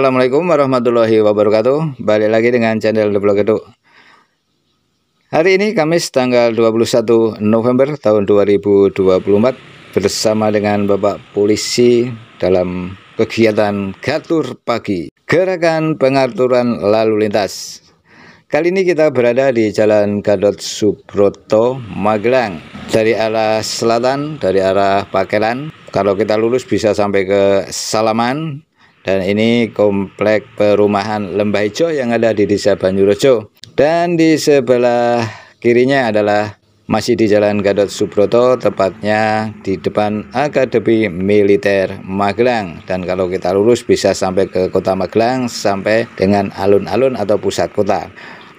Assalamualaikum warahmatullahi wabarakatuh. Balik lagi dengan channel The Vlog Edu. Hari ini Kamis tanggal 21 November tahun 2024 bersama dengan Bapak Polisi dalam kegiatan Gatur Pagi, Gerakan Pengaturan Lalu Lintas. Kali ini kita berada di Jalan Gatot Subroto, Magelang. Dari arah selatan, dari arah Pakelan. Kalau kita lurus bisa sampai ke Salaman. Dan ini komplek perumahan Lembah Ijo yang ada di Desa Banyurejo. Dan di sebelah kirinya adalah masih di Jalan Gatot Subroto, tepatnya di depan Akademi Militer Magelang. Dan kalau kita lurus bisa sampai ke Kota Magelang, sampai dengan alun-alun atau pusat kota.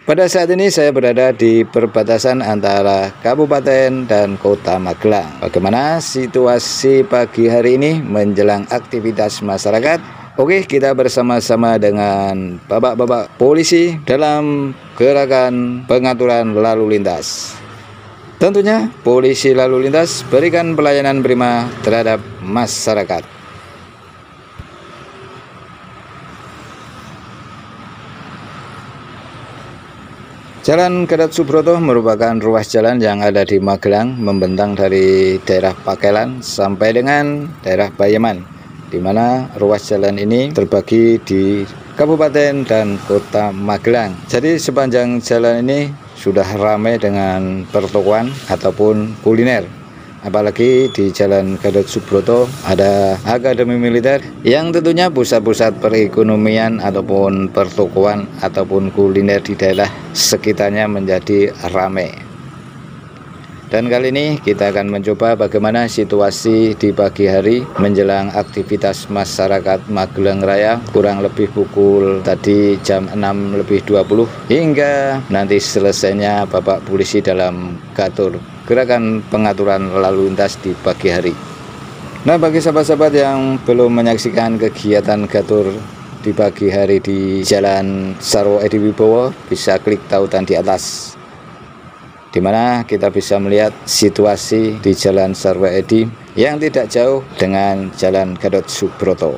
Pada saat ini saya berada di perbatasan antara Kabupaten dan Kota Magelang. Bagaimana situasi pagi hari ini menjelang aktivitas masyarakat? Oke, kita bersama-sama dengan bapak-bapak polisi dalam gerakan pengaturan lalu lintas. Tentunya polisi lalu lintas berikan pelayanan prima terhadap masyarakat. Jalan Gatot Subroto merupakan ruas jalan yang ada di Magelang, membentang dari daerah Pakelan sampai dengan daerah Bayeman, di mana ruas jalan ini terbagi di Kabupaten dan Kota Magelang. Jadi sepanjang jalan ini sudah ramai dengan pertokoan ataupun kuliner. Apalagi di Jalan Gatot Subroto ada Akademi Militer yang tentunya pusat-pusat perekonomian ataupun pertokoan ataupun kuliner di daerah sekitarnya menjadi ramai. Dan kali ini kita akan mencoba bagaimana situasi di pagi hari menjelang aktivitas masyarakat Magelang Raya, kurang lebih pukul tadi jam 6:20 hingga nanti selesainya Bapak Polisi dalam Gatur, gerakan pengaturan lalu lintas di pagi hari. Nah, bagi sahabat-sahabat yang belum menyaksikan kegiatan Gatur di pagi hari di Jalan Sarwo Edi Wibowo, bisa klik tautan di atas, di mana kita bisa melihat situasi di Jalan Sarwo Edi yang tidak jauh dengan Jalan Gatot Subroto.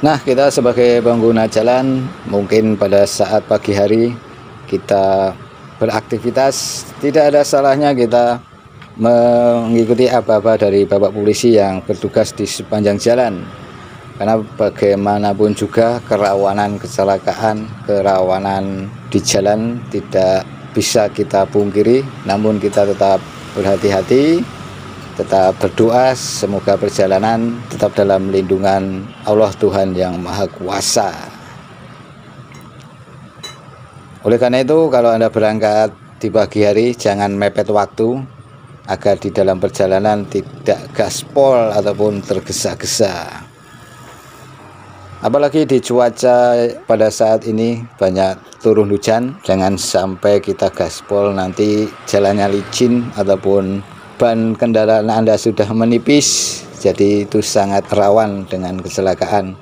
Nah, kita sebagai pengguna jalan mungkin pada saat pagi hari kita beraktivitas, tidak ada salahnya kita mengikuti apa-apa dari Bapak Polisi yang bertugas di sepanjang jalan, karena bagaimanapun juga kerawanan kecelakaan, kerawanan di jalan tidak bisa kita pungkiri. Namun kita tetap berhati-hati, tetap berdoa semoga perjalanan tetap dalam lindungan Allah Tuhan yang Maha Kuasa. Oleh karena itu, kalau Anda berangkat di pagi hari jangan mepet waktu, agar di dalam perjalanan tidak gaspol ataupun tergesa-gesa. Apalagi di cuaca pada saat ini banyak turun hujan, jangan sampai kita gaspol nanti jalannya licin ataupun ban kendaraan Anda sudah menipis, jadi itu sangat rawan dengan kecelakaan.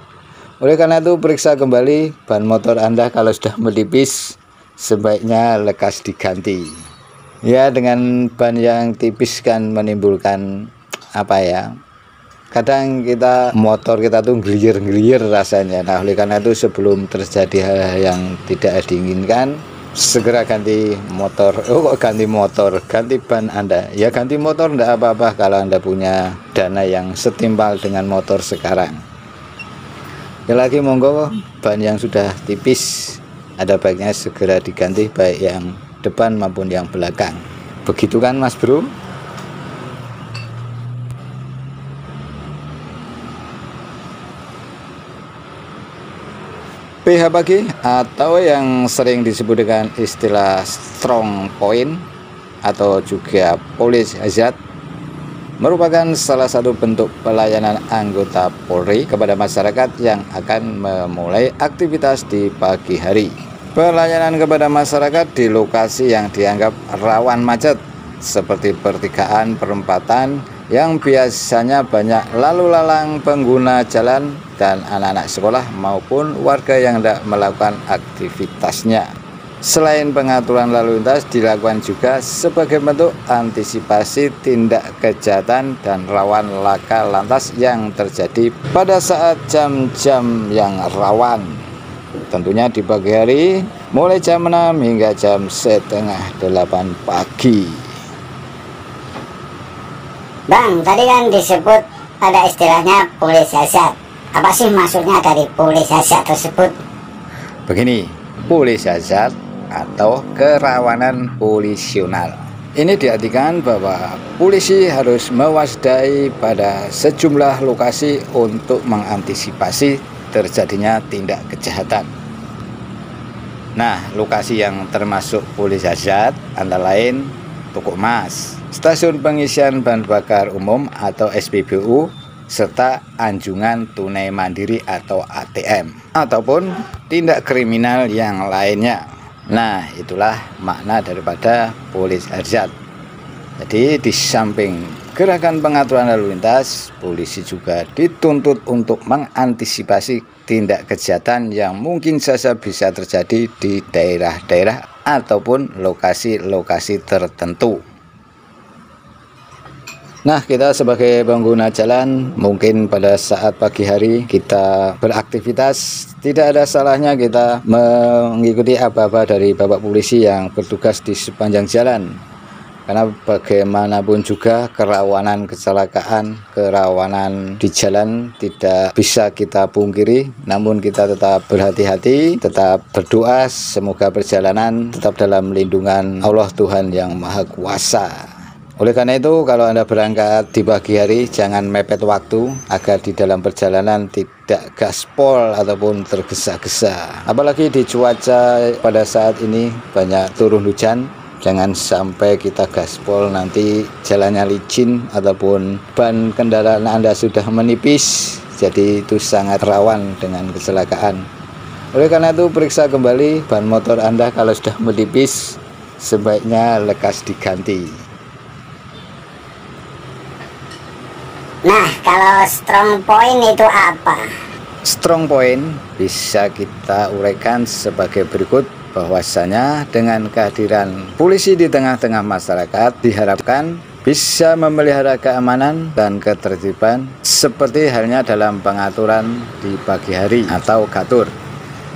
Oleh karena itu, periksa kembali ban motor Anda, kalau sudah menipis sebaiknya lekas diganti. Ya, dengan ban yang tipis kan menimbulkan kadang motor kita tuh gelir-gelir rasanya. Nah, oleh karena itu sebelum terjadi hal yang tidak diinginkan, segera ganti motor. Ganti ban Anda. Ya, ganti motor enggak apa-apa kalau Anda punya dana yang setimpal dengan motor sekarang. Ya, lagi monggo, ban yang sudah tipis ada baiknya segera diganti, baik yang depan maupun yang belakang. Begitu kan, Mas Bro? PH pagi atau yang sering disebut dengan istilah strong point atau juga police hazard merupakan salah satu bentuk pelayanan anggota Polri kepada masyarakat yang akan memulai aktivitas di pagi hari. Pelayanan kepada masyarakat di lokasi yang dianggap rawan macet seperti pertigaan, perempatan yang biasanya banyak lalu lalang pengguna jalan dan anak-anak sekolah maupun warga yang hendak melakukan aktivitasnya. Selain pengaturan lalu lintas, dilakukan juga sebagai bentuk antisipasi tindak kejahatan dan rawan laka lantas yang terjadi pada saat jam-jam yang rawan. Tentunya di pagi hari, mulai jam 6 hingga jam setengah 8 pagi. Bang, tadi kan disebut ada istilahnya pulih hazard. Apa sih maksudnya dari pulih hazard tersebut? Begini, pulih hazard atau kerawanan polisional. Ini diartikan bahwa polisi harus mewaspadai pada sejumlah lokasi untuk mengantisipasi terjadinya tindak kejahatan. Nah, lokasi yang termasuk pulih hazard antara lain toko emas, stasiun pengisian bahan bakar umum atau SPBU, serta anjungan tunai mandiri atau ATM, ataupun tindak kriminal yang lainnya. Nah, itulah makna daripada pulih hazard. Jadi di samping gerakan pengaturan lalu lintas, polisi juga dituntut untuk mengantisipasi tindak kejahatan yang mungkin saja bisa terjadi di daerah-daerah ataupun lokasi-lokasi tertentu. Nah, kita sebagai pengguna jalan, mungkin pada saat pagi hari kita beraktivitas, tidak ada salahnya kita mengikuti apa-apa dari Bapak Polisi yang bertugas di sepanjang jalan. Karena bagaimanapun juga kerawanan kecelakaan, kerawanan di jalan tidak bisa kita pungkiri. Namun kita tetap berhati-hati, tetap berdoa, semoga perjalanan tetap dalam lindungan Allah Tuhan yang Maha Kuasa. Oleh karena itu, kalau Anda berangkat di pagi hari, jangan mepet waktu agar di dalam perjalanan tidak gaspol ataupun tergesa-gesa. Apalagi di cuaca pada saat ini banyak turun hujan, jangan sampai kita gaspol nanti jalannya licin ataupun ban kendaraan Anda sudah menipis, jadi itu sangat rawan dengan kecelakaan. Oleh karena itu, periksa kembali ban motor Anda, kalau sudah menipis sebaiknya lekas diganti. Nah, kalau strong point itu apa? Strong point bisa kita uraikan sebagai berikut, bahwasanya dengan kehadiran polisi di tengah-tengah masyarakat diharapkan bisa memelihara keamanan dan ketertiban seperti halnya dalam pengaturan di pagi hari atau gatur.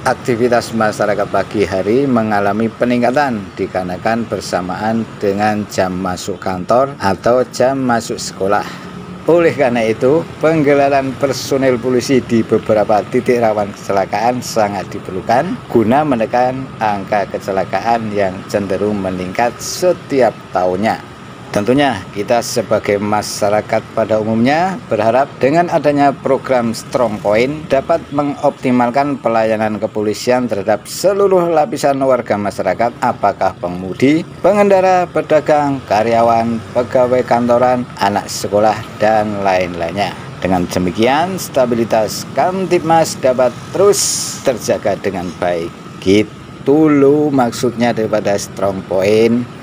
Aktivitas masyarakat pagi hari mengalami peningkatan dikarenakan bersamaan dengan jam masuk kantor atau jam masuk sekolah. Oleh karena itu, penggelaran personel polisi di beberapa titik rawan kecelakaan sangat diperlukan guna menekan angka kecelakaan yang cenderung meningkat setiap tahunnya. Tentunya kita sebagai masyarakat pada umumnya berharap dengan adanya program Strong Point dapat mengoptimalkan pelayanan kepolisian terhadap seluruh lapisan warga masyarakat, apakah pengemudi, pengendara, pedagang, karyawan, pegawai kantoran, anak sekolah, dan lain-lainnya. Dengan demikian, stabilitas Kamtibmas dapat terus terjaga dengan baik. Gitu loh maksudnya daripada Strong Point.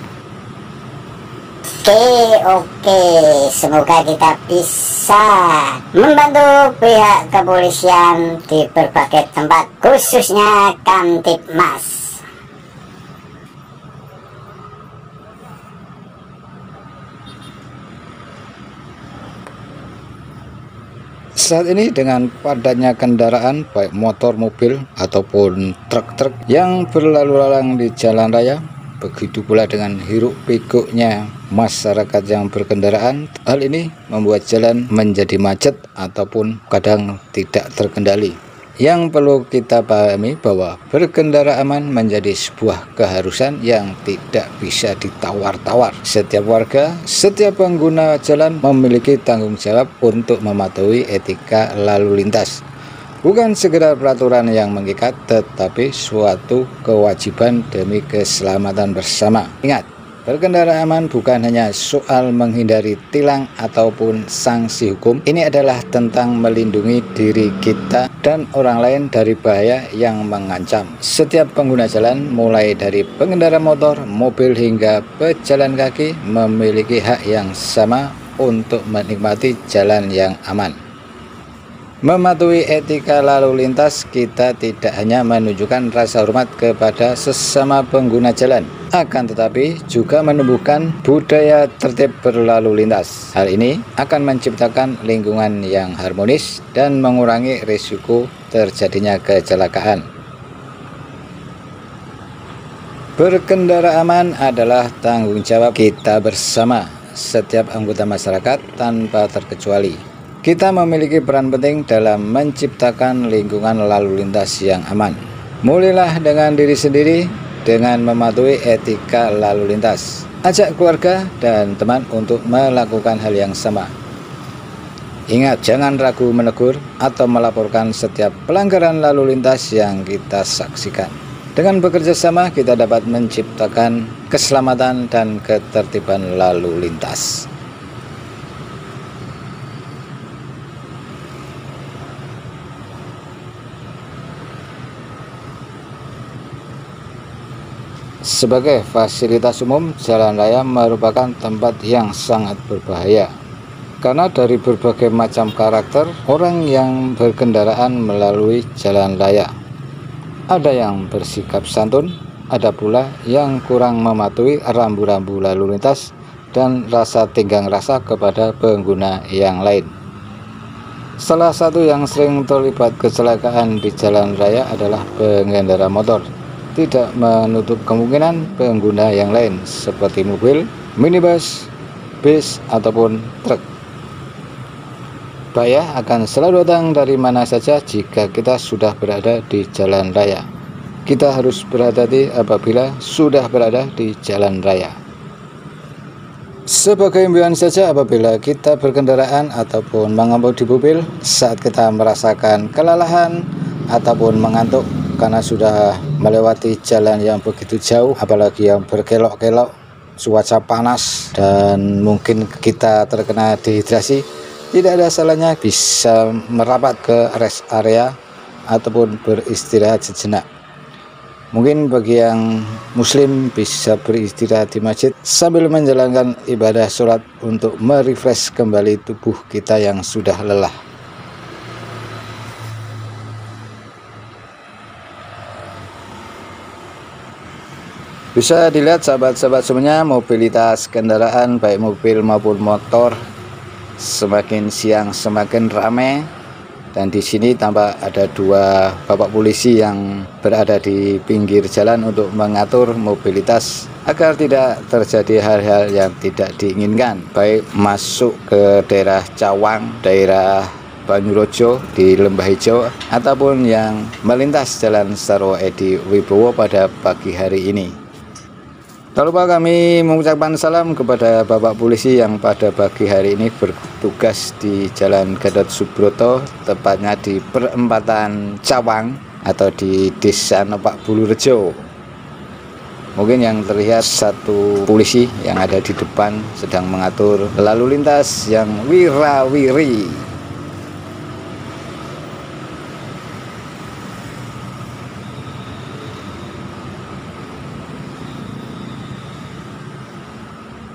Oke, semoga kita bisa membantu pihak kepolisian di berbagai tempat, khususnya Kamtibmas. Saat ini dengan padatnya kendaraan baik motor, mobil ataupun truk-truk yang berlalu lalang di jalan raya, begitu pula dengan hiruk pikuknya masyarakat yang berkendaraan, hal ini membuat jalan menjadi macet ataupun kadang tidak terkendali. Yang perlu kita pahami bahwa berkendara aman menjadi sebuah keharusan yang tidak bisa ditawar-tawar. Setiap warga, setiap pengguna jalan memiliki tanggung jawab untuk mematuhi etika lalu lintas. Bukan sekedar peraturan yang mengikat, tetapi suatu kewajiban demi keselamatan bersama. Ingat, berkendara aman bukan hanya soal menghindari tilang ataupun sanksi hukum. Ini adalah tentang melindungi diri kita dan orang lain dari bahaya yang mengancam. Setiap pengguna jalan, mulai dari pengendara motor, mobil hingga pejalan kaki, memiliki hak yang sama untuk menikmati jalan yang aman. Mematuhi etika lalu lintas, kita tidak hanya menunjukkan rasa hormat kepada sesama pengguna jalan, akan tetapi juga menumbuhkan budaya tertib berlalu lintas. Hal ini akan menciptakan lingkungan yang harmonis dan mengurangi risiko terjadinya kecelakaan. Berkendara aman adalah tanggung jawab kita bersama, setiap anggota masyarakat tanpa terkecuali. Kita memiliki peran penting dalam menciptakan lingkungan lalu lintas yang aman. Mulailah dengan diri sendiri dengan mematuhi etika lalu lintas. Ajak keluarga dan teman untuk melakukan hal yang sama. Ingat, jangan ragu menegur atau melaporkan setiap pelanggaran lalu lintas yang kita saksikan. Dengan bekerja sama, kita dapat menciptakan keselamatan dan ketertiban lalu lintas. Sebagai fasilitas umum, jalan raya merupakan tempat yang sangat berbahaya. Karena dari berbagai macam karakter orang yang berkendaraan melalui jalan raya. Ada yang bersikap santun, ada pula yang kurang mematuhi rambu-rambu lalu lintas dan rasa tenggang rasa kepada pengguna yang lain. Salah satu yang sering terlibat kecelakaan di jalan raya adalah pengendara motor. Tidak menutup kemungkinan pengguna yang lain seperti mobil, minibus, bis, ataupun truk. Bahaya akan selalu datang dari mana saja jika kita sudah berada di jalan raya. Kita harus berhati-hati apabila sudah berada di jalan raya. Sebagai himbauan saja, apabila kita berkendaraan ataupun mengemudi mobil saat kita merasakan kelelahan ataupun mengantuk karena sudah melewati jalan yang begitu jauh, apalagi yang berkelok-kelok, cuaca panas, dan mungkin kita terkena dehidrasi, tidak ada salahnya bisa merapat ke rest area ataupun beristirahat sejenak. Mungkin bagi yang muslim bisa beristirahat di masjid sambil menjalankan ibadah sholat untuk merefresh kembali tubuh kita yang sudah lelah. Bisa dilihat sahabat-sahabat semuanya, mobilitas kendaraan baik mobil maupun motor semakin siang semakin ramai, dan di sini tampak ada dua bapak polisi yang berada di pinggir jalan untuk mengatur mobilitas agar tidak terjadi hal-hal yang tidak diinginkan, baik masuk ke daerah Cawang, daerah Banyurojo di Lembah Hijau, ataupun yang melintas Jalan Sarwo Edi Wibowo pada pagi hari ini. Tak lupa kami mengucapkan salam kepada Bapak Polisi yang pada pagi hari ini bertugas di Jalan Gatot Subroto, tepatnya di perempatan Cawang atau di Desa Nopak Bulurejo. Mungkin yang terlihat satu polisi yang ada di depan sedang mengatur lalu lintas yang wira-wiri.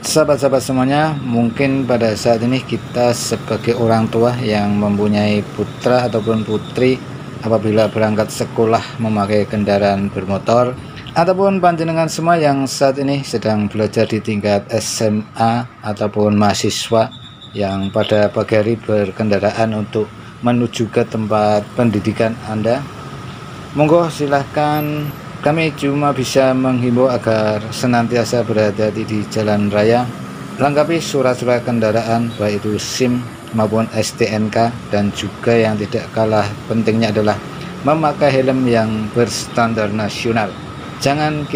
Sahabat-sahabat semuanya, mungkin pada saat ini kita sebagai orang tua yang mempunyai putra ataupun putri apabila berangkat sekolah memakai kendaraan bermotor, ataupun panjenengan semua yang saat ini sedang belajar di tingkat SMA ataupun mahasiswa yang pada pagi hari berkendaraan untuk menuju ke tempat pendidikan Anda, monggo silahkan. Kami cuma bisa menghimbau agar senantiasa berhati-hati di jalan raya, lengkapi surat-surat kendaraan baik itu SIM maupun STNK, dan juga yang tidak kalah pentingnya adalah memakai helm yang berstandar nasional. Jangan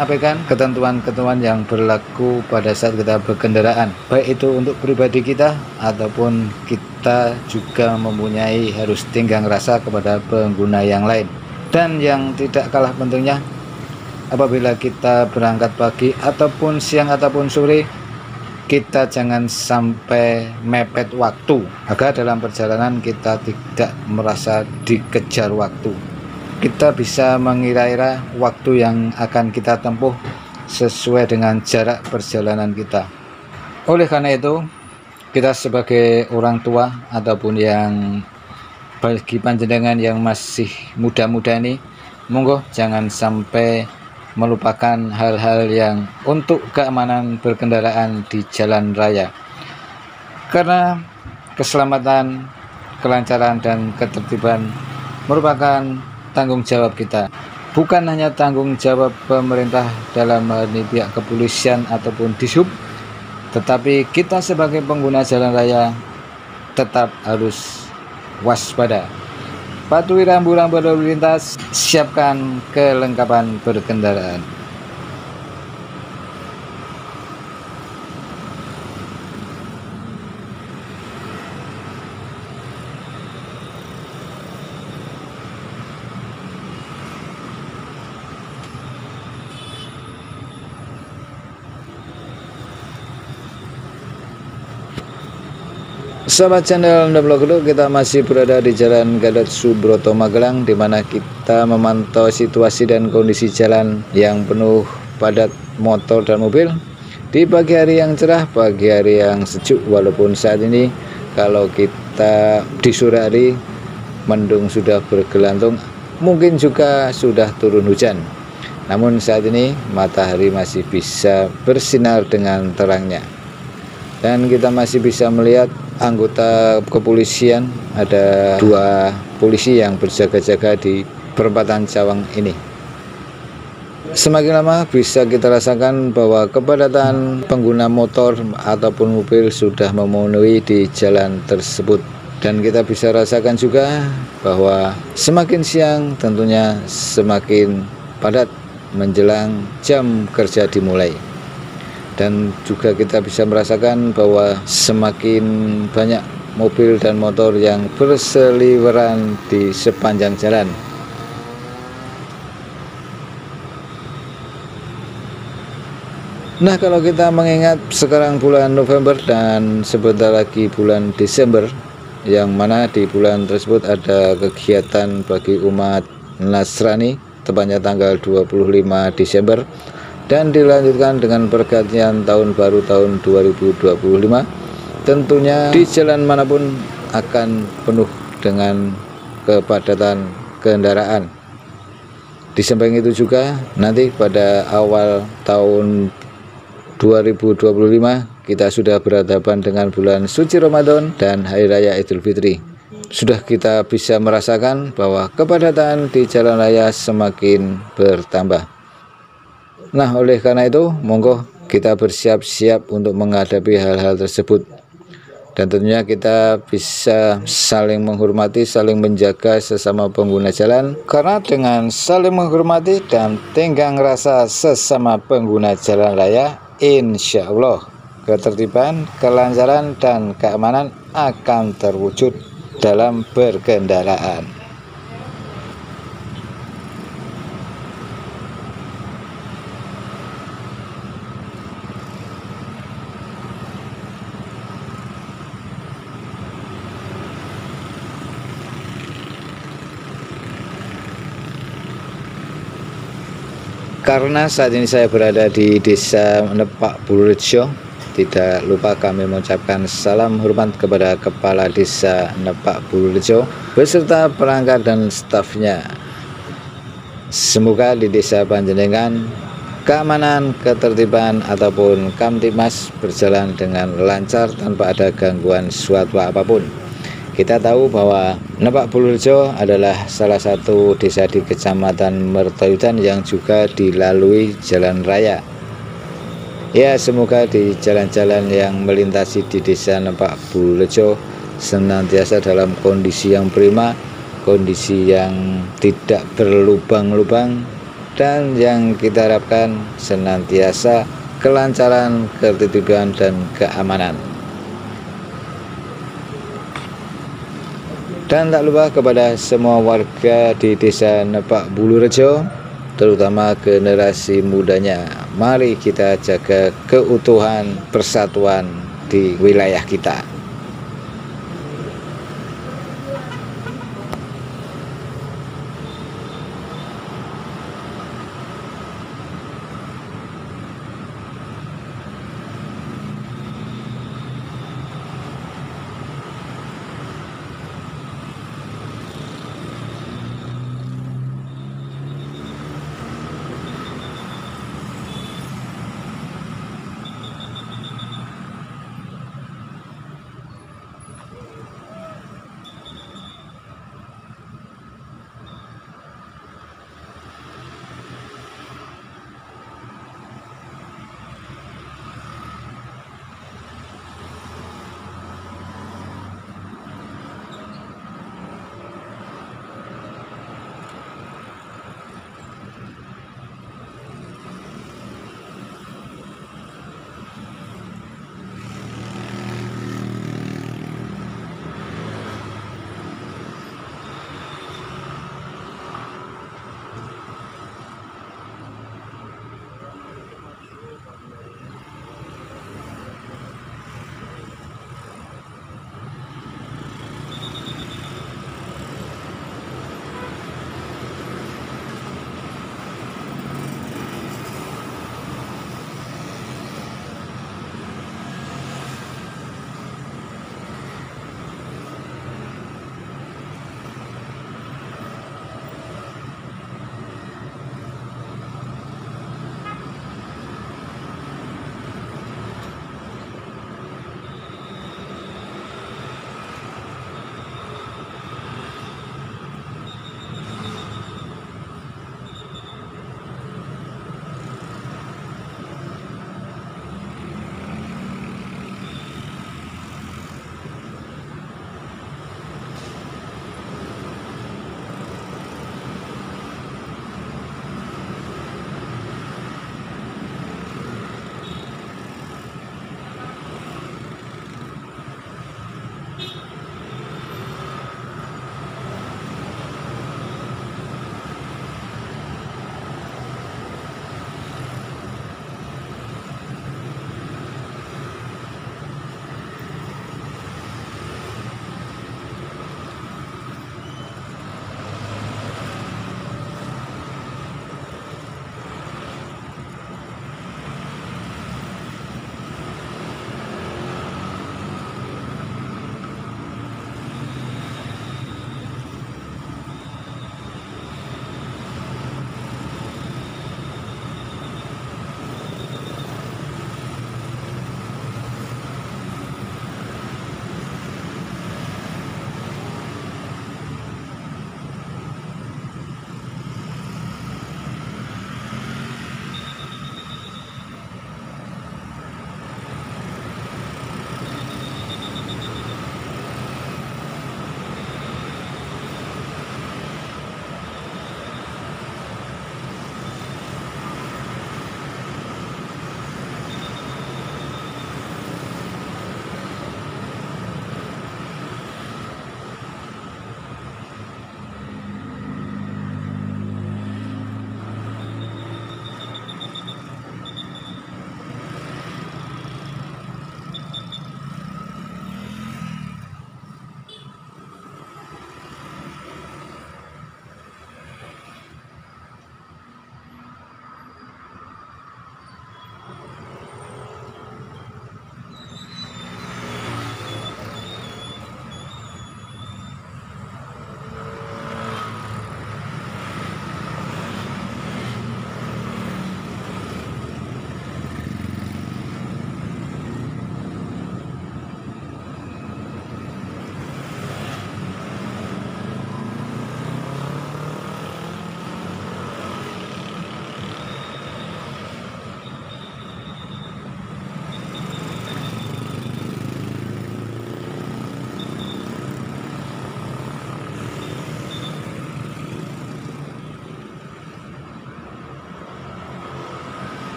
abaikan ketentuan-ketentuan yang berlaku pada saat kita berkendaraan, baik itu untuk pribadi kita ataupun kita juga mempunyai harus tenggang rasa kepada pengguna yang lain. Dan yang tidak kalah pentingnya, apabila kita berangkat pagi ataupun siang ataupun sore, kita jangan sampai mepet waktu agar dalam perjalanan kita tidak merasa dikejar waktu. Kita bisa mengira-ira waktu yang akan kita tempuh sesuai dengan jarak perjalanan kita. Oleh karena itu, kita sebagai orang tua ataupun yang bagi panjenengan yang masih muda-muda ini, monggo jangan sampai melupakan hal-hal yang untuk keamanan berkendaraan di jalan raya, karena keselamatan, kelancaran, dan ketertiban merupakan tanggung jawab kita, bukan hanya tanggung jawab pemerintah dalam hal ini pihak kepolisian ataupun dishub, tetapi kita sebagai pengguna jalan raya tetap harus waspada. Patuhi rambu-rambu lalu lintas, siapkan kelengkapan berkendaraan. Sahabat channel Vlog Gedo, kita masih berada di Jalan Gatot Subroto Magelang, di mana kita memantau situasi dan kondisi jalan yang penuh padat motor dan mobil di pagi hari yang cerah, pagi hari yang sejuk. Walaupun saat ini kalau kita di sore hari mendung sudah bergelantung, mungkin juga sudah turun hujan, namun saat ini matahari masih bisa bersinar dengan terangnya, dan kita masih bisa melihat anggota kepolisian. Ada 2 polisi yang berjaga-jaga di perempatan Cawang ini. Semakin lama bisa kita rasakan bahwa kepadatan pengguna motor ataupun mobil sudah memenuhi di jalan tersebut, dan kita bisa rasakan juga bahwa semakin siang tentunya semakin padat menjelang jam kerja dimulai. Dan juga kita bisa merasakan bahwa semakin banyak mobil dan motor yang berseliweran di sepanjang jalan. Nah, kalau kita mengingat sekarang bulan November dan sebentar lagi bulan Desember, yang mana di bulan tersebut ada kegiatan bagi umat Nasrani, tepatnya tanggal 25 Desember, dan dilanjutkan dengan pergantian tahun baru tahun 2025. Tentunya di jalan manapun akan penuh dengan kepadatan kendaraan. Di samping itu juga nanti pada awal tahun 2025 kita sudah berhadapan dengan bulan suci Ramadan dan Hari Raya Idul Fitri. Sudah kita bisa merasakan bahwa kepadatan di jalan raya semakin bertambah. Nah, oleh karena itu, monggo kita bersiap-siap untuk menghadapi hal-hal tersebut. Dan tentunya kita bisa saling menghormati, saling menjaga sesama pengguna jalan. Karena dengan saling menghormati dan tenggang rasa sesama pengguna jalan raya, insya Allah ketertiban, kelancaran, dan keamanan akan terwujud dalam berkendaraan. Karena saat ini saya berada di Desa Nepak Bulurejo, tidak lupa kami mengucapkan salam hormat kepada Kepala Desa Nepak Bulurejo beserta perangkat dan stafnya. Semoga di desa panjenengan keamanan, ketertiban ataupun Kamtibmas berjalan dengan lancar tanpa ada gangguan suatu apapun. Kita tahu bahwa Nepak Bulurejo adalah salah satu desa di Kecamatan Mertoyudan yang juga dilalui jalan raya. Ya, semoga di jalan-jalan yang melintasi di desa Nepak Bulurejo senantiasa dalam kondisi yang prima, kondisi yang tidak berlubang-lubang, dan yang kita harapkan senantiasa kelancaran, ketertiban, dan keamanan. Dan tak lupa kepada semua warga di Desa Nepak Bulurejo, terutama generasi mudanya, mari kita jaga keutuhan persatuan di wilayah kita.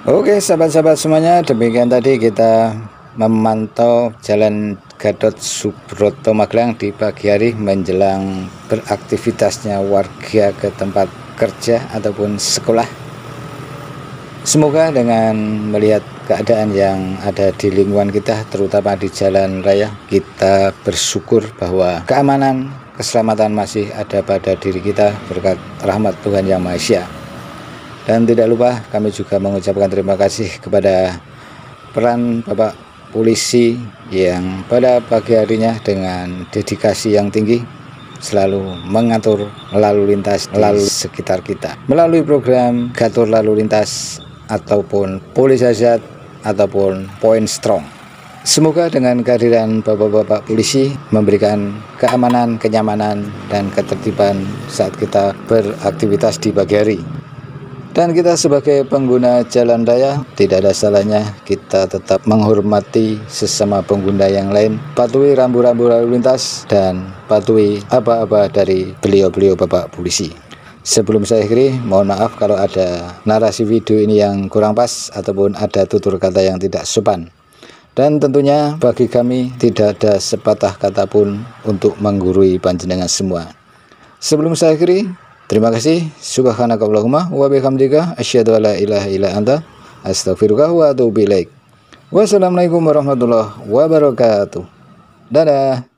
Oke sahabat-sahabat semuanya, demikian tadi kita memantau Jalan Gatot Subroto Magelang di pagi hari menjelang beraktivitasnya warga ke tempat kerja ataupun sekolah. Semoga dengan melihat keadaan yang ada di lingkungan kita, terutama di jalan raya, kita bersyukur bahwa keamanan, keselamatan masih ada pada diri kita berkat rahmat Tuhan Yang Maha Esa. Dan tidak lupa kami juga mengucapkan terima kasih kepada peran Bapak Polisi yang pada pagi harinya dengan dedikasi yang tinggi selalu mengatur lalu lintas di sekitar kita melalui program Gatur Lalu Lintas ataupun Polis Hazard ataupun Point Strong. Semoga dengan kehadiran bapak-bapak polisi memberikan keamanan, kenyamanan, dan ketertiban saat kita beraktivitas di pagi hari. Dan kita sebagai pengguna jalan raya, tidak ada salahnya kita tetap menghormati sesama pengguna yang lain, patuhi rambu-rambu lalu lintas, dan patuhi aba-aba dari beliau-beliau bapak polisi. Sebelum saya akhiri, mohon maaf kalau ada narasi video ini yang kurang pas ataupun ada tutur kata yang tidak sopan. Dan tentunya bagi kami tidak ada sepatah kata pun untuk menggurui panjenengan semua. Sebelum saya akhiri, terima kasih. Subhanakallahumma wa bihamdika asyhadu alla ilaha illa anta astaghfiruka wa atubu ilaik. Wassalamualaikum warahmatullahi wabarakatuh. Dadah.